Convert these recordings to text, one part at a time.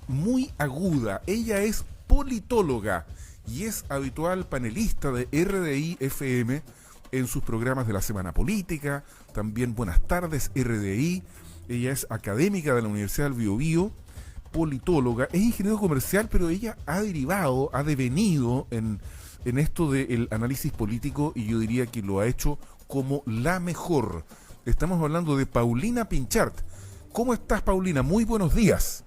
muy aguda. Ella es politóloga y es habitual panelista de RDI FM en sus programas de la Semana Política, también Buenas tardes RDI. Ella es académica de la Universidad del Biobío, politóloga, es ingeniero comercial, pero ella ha devenido en esto del análisis político, y yo diría que lo ha hecho como la mejor. Estamos hablando de Paulina Pinchart. ¿Cómo estás, Paulina? Muy buenos días.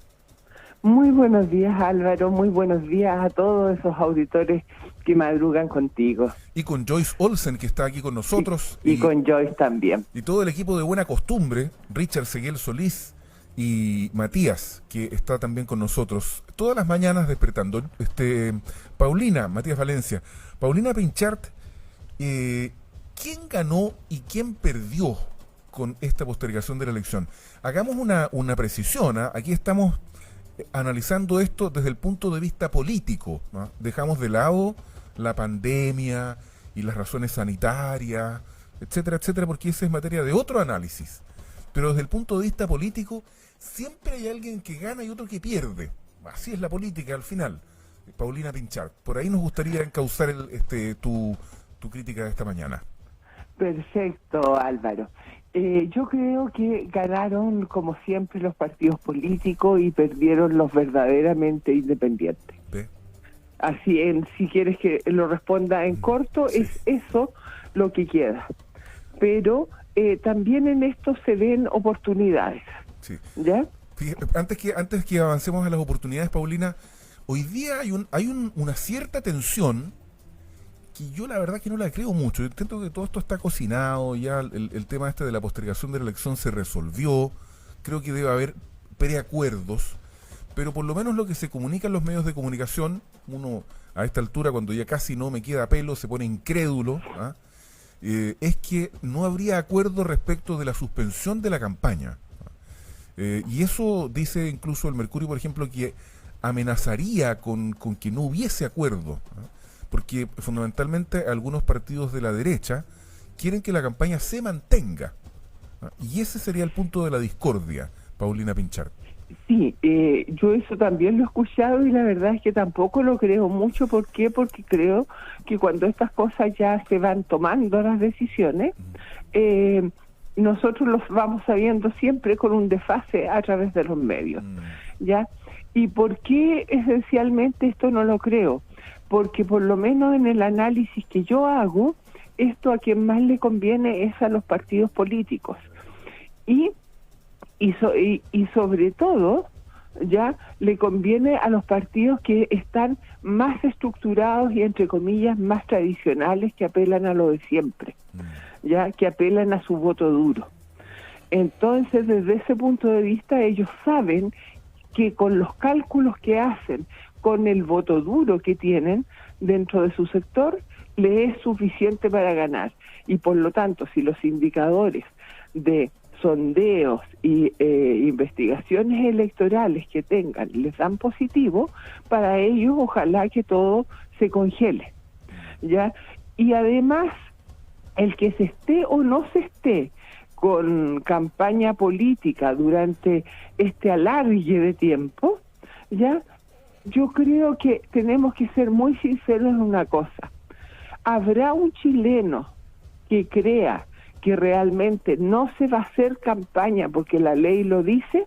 Muy buenos días, Álvaro. Muy buenos días a todos esos auditores que madrugan contigo. Y con Joyce Olsen, que está aquí con nosotros. Y con Joyce también. Y todo el equipo de Buena Costumbre, Richard Seguel Solís y Matías, que está también con nosotros todas las mañanas despertando. Paulina, Matías Valencia. Paulina Pinchart, ¿quién ganó y quién perdió con esta postergación de la elección? Hagamos una precisión, ¿eh? Aquí estamos analizando esto desde el punto de vista político, ¿no? Dejamos de lado la pandemia y las razones sanitarias, etcétera, etcétera, porque esa es materia de otro análisis. Pero desde el punto de vista político, siempre hay alguien que gana y otro que pierde. Así es la política al final. Paulina Pinchart, por ahí nos gustaría encauzar tu crítica de esta mañana. Perfecto, Álvaro. Yo creo que ganaron, como siempre, los partidos políticos y perdieron los verdaderamente independientes. ¿Ve? Así, si quieres que lo responda en corto, sí. Es eso lo que queda. Pero también en esto se ven oportunidades. Sí. ¿Ya? Fíjate, antes que avancemos a las oportunidades, Paulina, hoy día hay una cierta tensión que yo la verdad que no la creo mucho. Yo entiendo que todo esto está cocinado, ya el tema de la postergación de la elección se resolvió, creo que debe haber preacuerdos, pero por lo menos lo que se comunica en los medios de comunicación, uno a esta altura, cuando ya casi no me queda pelo, se pone incrédulo, ¿ah? Es que no habría acuerdo respecto de la suspensión de la campaña. Y eso dice incluso el Mercurio, por ejemplo, que amenazaría con que no hubiese acuerdo, ¿ah? Porque fundamentalmente algunos partidos de la derecha quieren que la campaña se mantenga. ¿Ah? Y ese sería el punto de la discordia, Paulina Pinchart. Sí, yo eso también lo he escuchado y la verdad es que tampoco lo creo mucho. ¿Por qué? Porque creo que cuando estas cosas ya se van tomando las decisiones, nosotros los vamos sabiendo siempre con un desfase a través de los medios. ¿Ya? ¿Y por qué esencialmente esto no lo creo? Porque por lo menos en el análisis que yo hago, esto a quien más le conviene es a los partidos políticos. Y sobre todo, ya le conviene a los partidos que están más estructurados y, entre comillas, más tradicionales, que apelan a lo de siempre, ya que apelan a su voto duro. Entonces, desde ese punto de vista, ellos saben que con los cálculos que hacen, con el voto duro que tienen dentro de su sector, le es suficiente para ganar. Y por lo tanto, si los indicadores de sondeos y investigaciones electorales que tengan les dan positivo, para ellos ojalá que todo se congele, ¿ya? Y además, el que se esté o no se esté con campaña política durante este alargue de tiempo, ¿ya? Yo creo que tenemos que ser muy sinceros en una cosa. ¿Habrá un chileno que crea que realmente no se va a hacer campaña porque la ley lo dice?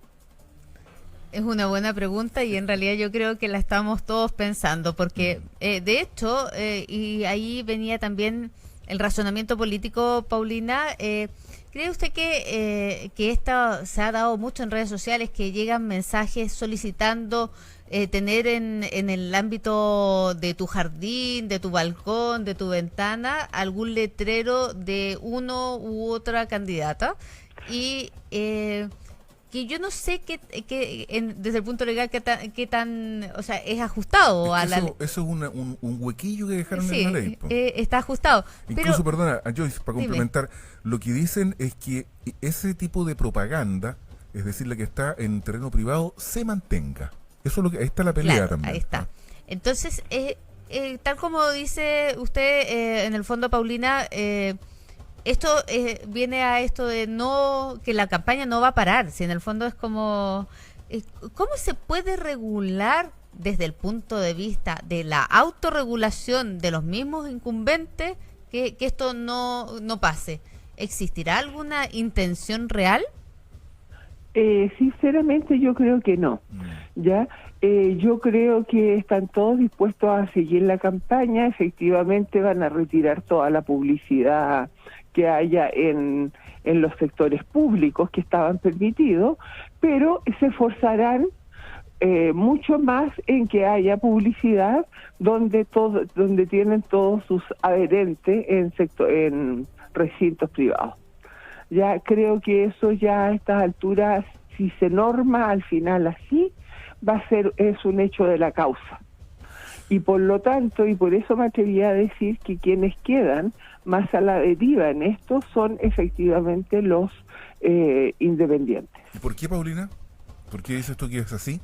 Es una buena pregunta y en realidad yo creo que la estamos todos pensando, porque de hecho, y ahí venía también el razonamiento político, Paulina, ¿cree usted que esto se ha dado mucho en redes sociales, que llegan mensajes solicitando tener en el ámbito de tu jardín, de tu balcón, de tu ventana, algún letrero de uno u otra candidata? Y que yo no sé desde el punto legal qué tan, o sea, es ajustado a la ley. Eso es un huequillo que dejaron Sí, en la ley. está ajustado. Incluso, pero, perdona, Joyce, para complementar, lo que dicen es que ese tipo de propaganda, es decir, la que está en terreno privado, se mantenga. Eso es ahí está la pelea, claro, también. Ahí está. Entonces, tal como dice usted, en el fondo, Paulina, esto viene a esto de que la campaña no va a parar, si en el fondo es como ¿cómo se puede regular desde el punto de vista de la autorregulación de los mismos incumbentes que esto no pase? ¿Existirá alguna intención real? Sinceramente yo creo que no. Ya, yo creo que están todos dispuestos a seguir la campaña. Efectivamente van a retirar toda la publicidad que haya en los sectores públicos que estaban permitidos, pero se esforzarán mucho más en que haya publicidad donde tienen todos sus adherentes en recintos privados. Ya creo que eso ya a estas alturas, si se norma al final así, es un hecho de la causa. Y por lo tanto, y por eso me atreví a decir que quienes quedan más a la deriva en esto son efectivamente los independientes. ¿Y por qué, Paulina? ¿Por qué dices tú que es así?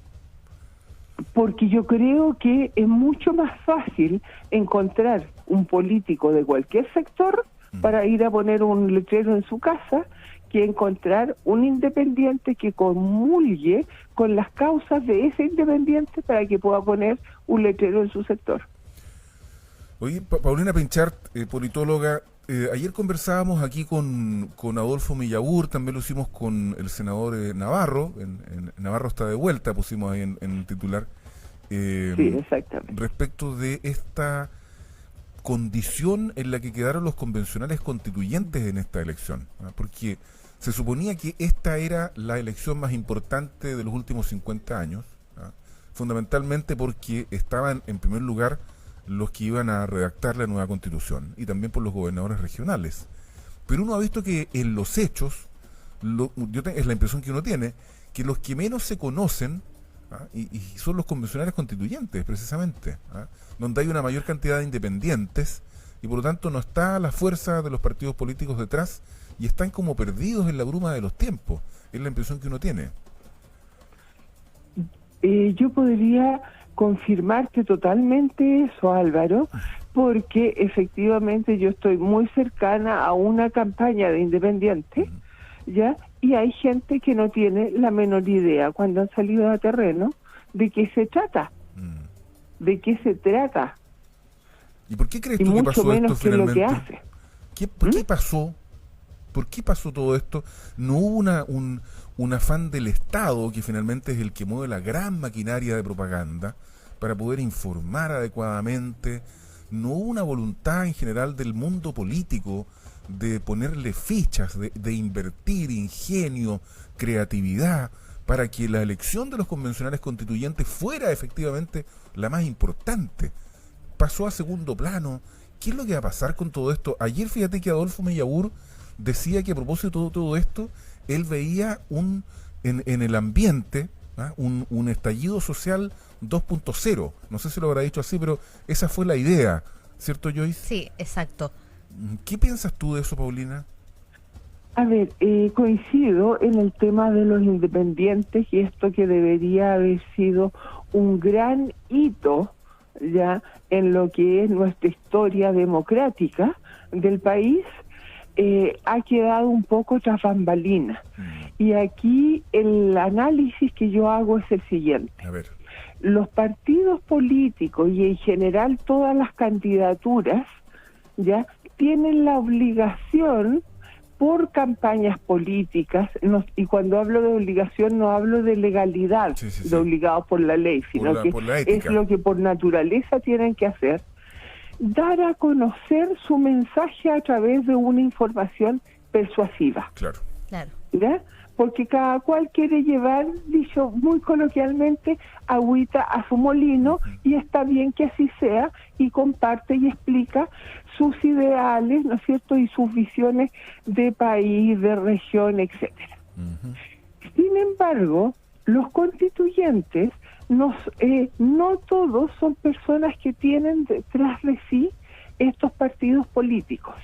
Porque yo creo que es mucho más fácil encontrar un político de cualquier sector para ir a poner un letrero en su casa que encontrar un independiente que comulgue con las causas de ese independiente para que pueda poner un letrero en su sector. Oye, Paulina Pinchart, politóloga, ayer conversábamos aquí con Adolfo Millagur, también lo hicimos con el senador Navarro, en Navarro está de vuelta, pusimos ahí en titular, sí, exactamente, respecto de esta condición en la que quedaron los convencionales constituyentes en esta elección, ¿no? Porque se suponía que esta era la elección más importante de los últimos 50 años, ¿no? Fundamentalmente porque estaban en primer lugar los que iban a redactar la nueva constitución y también por los gobernadores regionales. Pero uno ha visto que en los hechos, es la impresión que uno tiene, que los que menos se conocen, ¿ah? y son los convencionales constituyentes, precisamente, ¿ah? Donde hay una mayor cantidad de independientes y por lo tanto no está la fuerza de los partidos políticos detrás y están como perdidos en la bruma de los tiempos. Es la impresión que uno tiene. Yo podría confirmarte totalmente eso, Álvaro, porque efectivamente yo estoy muy cercana a una campaña de independientes, ¿ya? Y hay gente que no tiene la menor idea cuando han salido a terreno de qué se trata, de qué se trata. ¿Y por qué crees y tú que mucho pasó menos esto que finalmente? lo que hace. ¿Por qué pasó? ¿Por qué pasó todo esto? ¿No hubo un afán del Estado, que finalmente es el que mueve la gran maquinaria de propaganda, para poder informar adecuadamente? ¿No hubo una voluntad en general del mundo político de ponerle fichas, de invertir ingenio, creatividad, para que la elección de los convencionales constituyentes fuera efectivamente la más importante? Pasó a segundo plano. ¿Qué es lo que va a pasar con todo esto? Ayer fíjate que Adolfo Millagur decía que a propósito de todo esto, él veía en el ambiente, ¿ah? un estallido social 2.0. No sé si lo habrá dicho así, pero esa fue la idea, ¿cierto, Joyce? Sí, exacto. ¿Qué piensas tú de eso, Paulina? A ver, coincido en el tema de los independientes y esto que debería haber sido un gran hito ya en lo que es nuestra historia democrática del país, ha quedado un poco tras bambalinas. Y aquí el análisis que yo hago es el siguiente. A ver. Los partidos políticos y en general todas las candidaturas ya tienen la obligación por campañas políticas, y cuando hablo de obligación no hablo de legalidad, de obligados por la ley, sino que es lo que por naturaleza tienen que hacer, dar a conocer su mensaje a través de una información persuasiva. Claro. ¿Ya? Porque cada cual quiere llevar, dicho muy coloquialmente, agüita a su molino, y está bien que así sea, y comparte y explica sus ideales, ¿no es cierto?, y sus visiones de país, de región, etcétera. Sin embargo, los constituyentes, no todos son personas que tienen detrás de sí estos partidos políticos.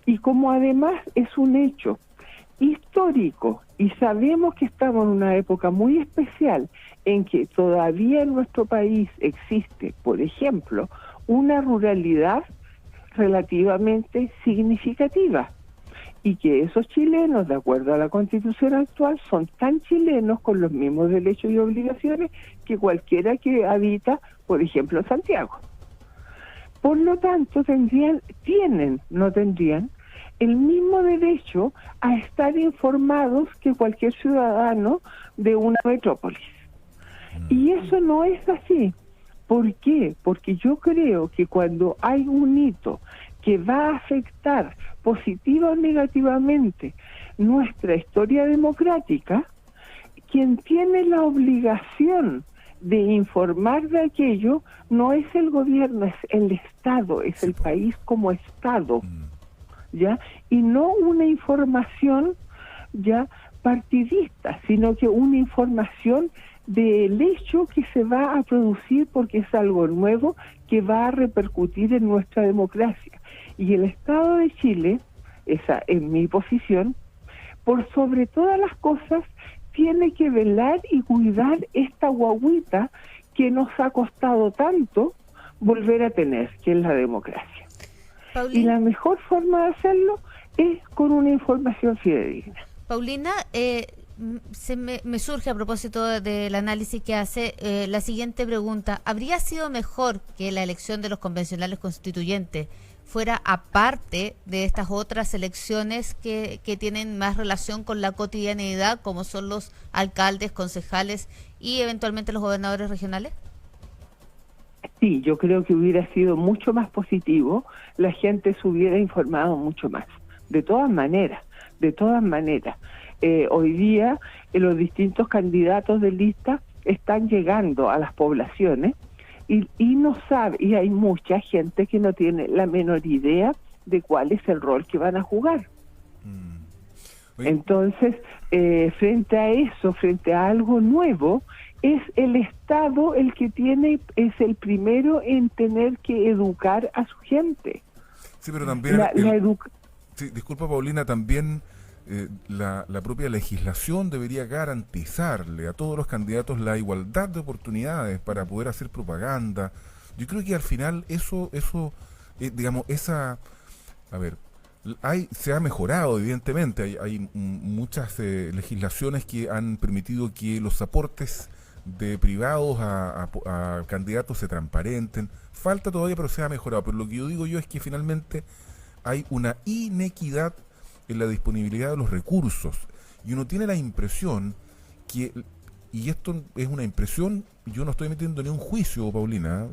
Y como además es un hecho histórico y sabemos que estamos en una época muy especial en que todavía en nuestro país existe, por ejemplo, una ruralidad relativamente significativa y que esos chilenos, de acuerdo a la Constitución actual, son tan chilenos con los mismos derechos y obligaciones que cualquiera que habita, por ejemplo, Santiago. Por lo tanto, no tendrían el mismo derecho a estar informados que cualquier ciudadano de una metrópolis. Y eso no es así. ¿Por qué? Porque yo creo que cuando hay un hito que va a afectar positiva o negativamente nuestra historia democrática, quien tiene la obligación de informar de aquello no es el gobierno, es el Estado, es el país como Estado, ¿ya? Y no una información ya partidista, sino que una información del hecho que se va a producir porque es algo nuevo que va a repercutir en nuestra democracia. Y el Estado de Chile, esa es mi posición, por sobre todas las cosas, tiene que velar y cuidar esta guagüita que nos ha costado tanto volver a tener, que es la democracia. Paulina, y la mejor forma de hacerlo es con una información fidedigna. Paulina, me surge a propósito del análisis que hace la siguiente pregunta. ¿Habría sido mejor que la elección de los convencionales constituyentes fuera aparte de estas otras elecciones que tienen más relación con la cotidianidad, como son los alcaldes, concejales y eventualmente los gobernadores regionales? Sí, yo creo que hubiera sido mucho más positivo, la gente se hubiera informado mucho más. De todas maneras. Hoy día los distintos candidatos de lista están llegando a las poblaciones y no sabe, y hay mucha gente que no tiene la menor idea de cuál es el rol que van a jugar. Entonces, frente a eso, frente a algo nuevo, es el Estado el que es el primero en tener que educar a su gente. Sí, pero también sí, disculpa, Paulina, también la propia legislación debería garantizarle a todos los candidatos la igualdad de oportunidades para poder hacer propaganda. Yo creo que al final se ha mejorado, evidentemente. Hay muchas legislaciones que han permitido que los aportes de privados a candidatos se transparenten. Falta todavía, pero se ha mejorado. Pero lo que yo digo es que finalmente hay una inequidad en la disponibilidad de los recursos, y uno tiene la impresión que, y esto es una impresión, yo no estoy metiendo ni un juicio, Paulina,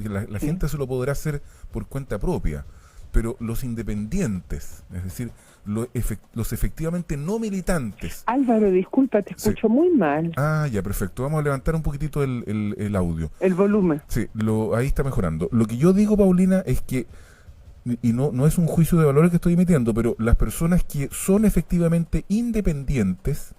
la gente se lo podrá hacer por cuenta propia, pero los independientes, es decir, los efectivamente no militantes. Álvaro, disculpa, te escucho muy mal. Ah, ya, perfecto, vamos a levantar un poquitito el audio. El volumen. Sí, ahí está mejorando. Lo que yo digo, Paulina, es que y no es un juicio de valores que estoy emitiendo, pero las personas que son efectivamente independientes,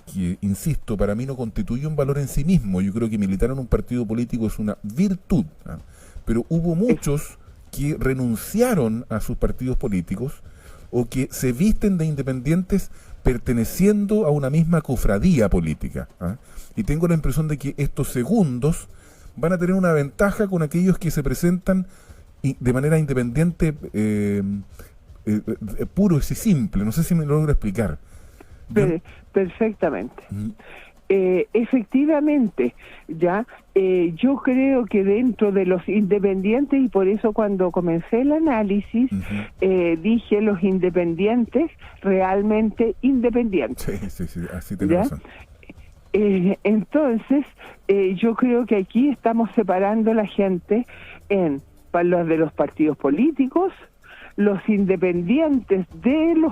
que, insisto, para mí no constituye un valor en sí mismo, yo creo que militar en un partido político es una virtud, ¿ah? Pero hubo muchos que renunciaron a sus partidos políticos o que se visten de independientes perteneciendo a una misma cofradía política, ¿ah? Y tengo la impresión de que estos segundos van a tener una ventaja con aquellos que se presentan de manera independiente, puro y simple. No sé si me logro explicar. Perfectamente. Efectivamente, yo creo que dentro de los independientes, y por eso cuando comencé el análisis, dije los independientes realmente independientes. Sí, así tenés razón. Entonces, yo creo que aquí estamos separando a la gente en los de los partidos políticos, los independientes de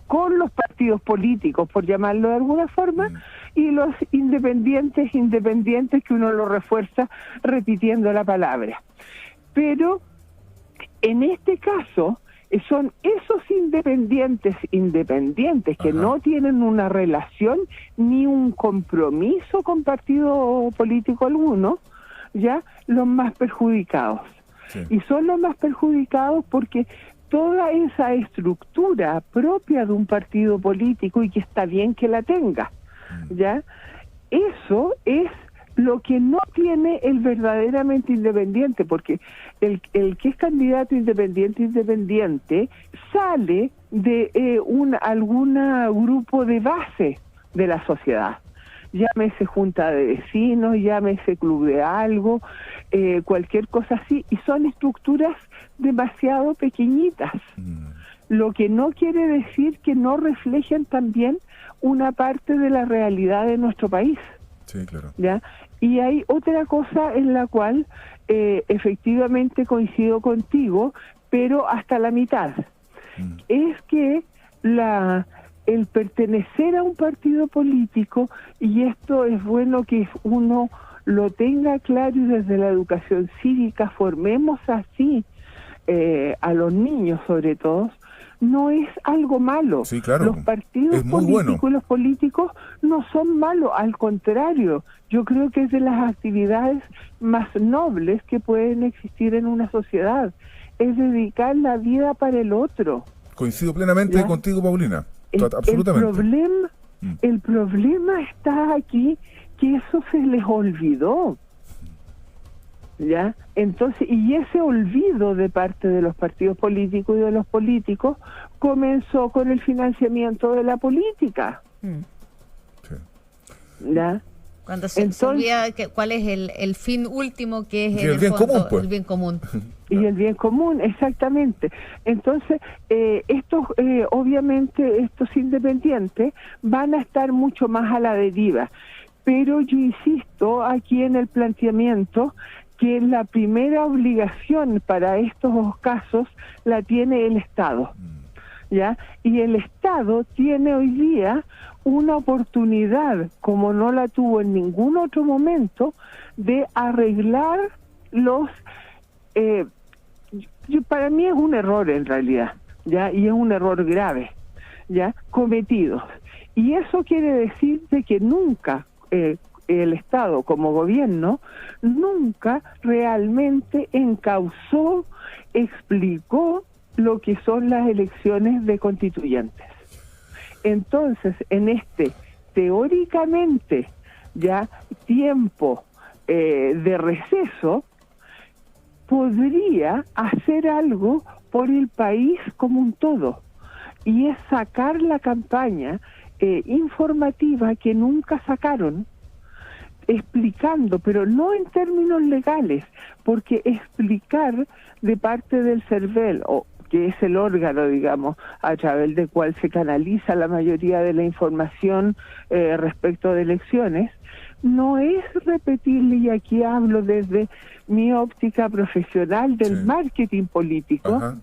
con los partidos políticos, por llamarlo de alguna forma, y los independientes que uno lo refuerza repitiendo la palabra. Pero en este caso son esos independientes que no tienen una relación ni un compromiso con partido político alguno, los más perjudicados. Sí. Y son los más perjudicados porque toda esa estructura propia de un partido político, y que está bien que la tenga, eso es lo que no tiene el verdaderamente independiente, porque el que es candidato independiente sale de algún grupo de base de la sociedad. Llámese junta de vecinos, llámese club de algo, cualquier cosa así, y son estructuras demasiado pequeñitas, lo que no quiere decir que no reflejen también una parte de la realidad de nuestro país. Sí, claro. ¿Ya? Y hay otra cosa en la cual efectivamente coincido contigo, pero hasta la mitad. Es que el pertenecer a un partido político, y esto es bueno que uno lo tenga claro, y desde la educación cívica formemos así a los niños sobre todo, no es algo malo. Sí, claro. Los partidos políticos y los políticos no son malos, al contrario, yo creo que es de las actividades más nobles que pueden existir en una sociedad, es dedicar la vida para el otro. Coincido plenamente contigo, Paulina. Absolutamente. El problema está aquí, que eso se les olvidó. ¿Ya? Entonces, y ese olvido de parte de los partidos políticos y de los políticos comenzó con el financiamiento de la política. Sí. ¿Ya? Cuando se olvida cuál es el fin último, que es el bien común, pues. El bien común. Y el bien común, exactamente. Entonces, obviamente estos independientes van a estar mucho más a la deriva. Pero yo insisto aquí en el planteamiento que la primera obligación para estos casos la tiene el Estado, ¿ya? Y el Estado tiene hoy día una oportunidad, como no la tuvo en ningún otro momento, de arreglar los... para mí es un error en realidad, ¿ya? Y es un error grave, ¿ya? Cometidos. Y eso quiere decir de que nunca... el Estado como gobierno nunca realmente encauzó, explicó lo que son las elecciones de constituyentes. Entonces, en teóricamente, ya tiempo de receso, podría hacer algo por el país como un todo, y es sacar la campaña informativa que nunca sacaron, explicando, pero no en términos legales, porque explicar de parte del CERVEL, o que es el órgano, digamos, a través del cual se canaliza la mayoría de la información respecto de elecciones, no es repetirle, y aquí hablo desde mi óptica profesional del marketing político,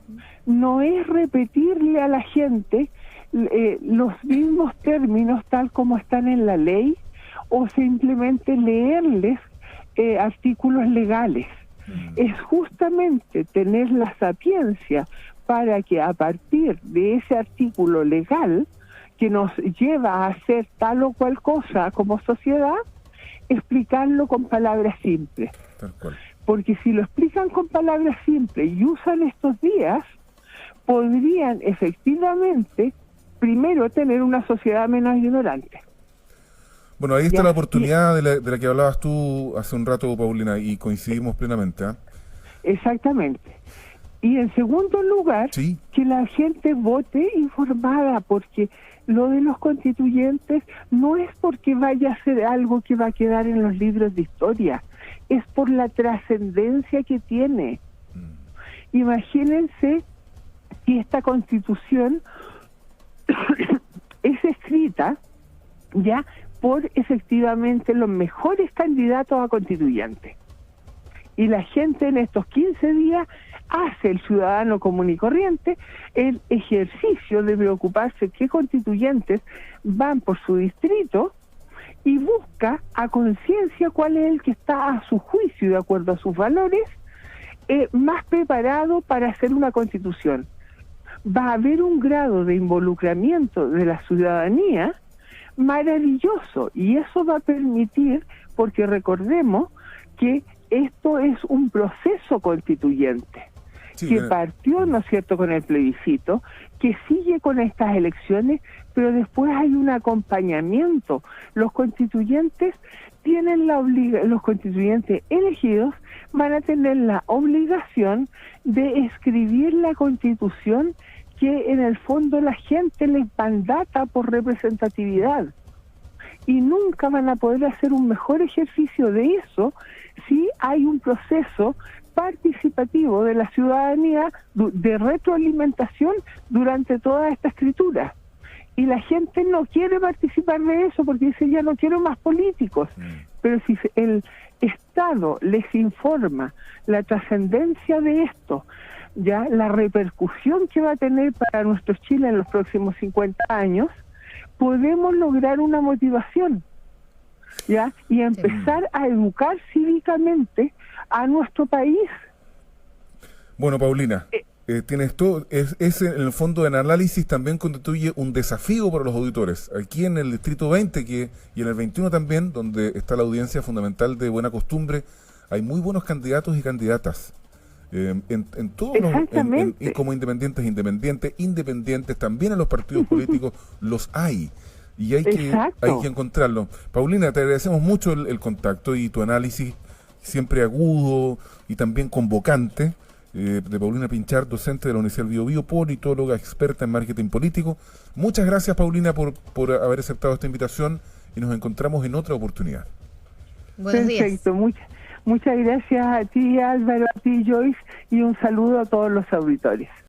no es repetirle a la gente los mismos términos tal como están en la ley, o simplemente leerles artículos legales. Es justamente tener la sapiencia para que a partir de ese artículo legal que nos lleva a hacer tal o cual cosa como sociedad, explicarlo con palabras simples. Tal cual. Porque si lo explican con palabras simples y usan estos días, podrían efectivamente primero tener una sociedad menos ignorante. Bueno, ahí está la oportunidad de la que hablabas tú hace un rato, Paulina, y coincidimos plenamente. Exactamente. Y en segundo lugar, que la gente vote informada, porque lo de los constituyentes no es porque vaya a ser algo que va a quedar en los libros de historia, es por la trascendencia que tiene. Imagínense que esta Constitución es escrita ya por efectivamente los mejores candidatos a constituyentes. Y la gente en estos 15 días hace, el ciudadano común y corriente, el ejercicio de preocuparse qué constituyentes van por su distrito y busca a conciencia cuál es el que está a su juicio, de acuerdo a sus valores, más preparado para hacer una constitución. Va a haber un grado de involucramiento de la ciudadanía maravilloso, y eso va a permitir, porque recordemos que esto es un proceso constituyente que partió, ¿no es cierto?, con el plebiscito, que sigue con estas elecciones, pero después hay un acompañamiento. Los constituyentes tienen los constituyentes elegidos van a tener la obligación de escribir la Constitución que en el fondo la gente les mandata por representatividad. Y nunca van a poder hacer un mejor ejercicio de eso si hay un proceso participativo de la ciudadanía de retroalimentación durante toda esta escritura. Y la gente no quiere participar de eso porque dice, ya no quiero más políticos. Pero si el Estado les informa la trascendencia de esto, ya la repercusión que va a tener para nuestro Chile en los próximos 50 años, podemos lograr una motivación, ¿ya? Y empezar a educar cívicamente a nuestro país. Bueno, Paulina, tienes todo, ese en el fondo del análisis también constituye un desafío para los auditores. Aquí en el Distrito 20 y en el 21 también, donde está la audiencia fundamental de Buena Costumbre, hay muy buenos candidatos y candidatas. En todos los, como independientes, también en los partidos políticos los hay. Y hay que encontrarlo. Paulina, te agradecemos mucho el contacto y tu análisis siempre agudo y también convocante, de Paulina Pinchard, docente de la Universidad del Biobío, politóloga, experta en marketing político. Muchas gracias, Paulina, por haber aceptado esta invitación y nos encontramos en otra oportunidad. Buenos días. Perfecto, muchas gracias a ti, Álvaro, a ti, Joyce, y un saludo a todos los auditores.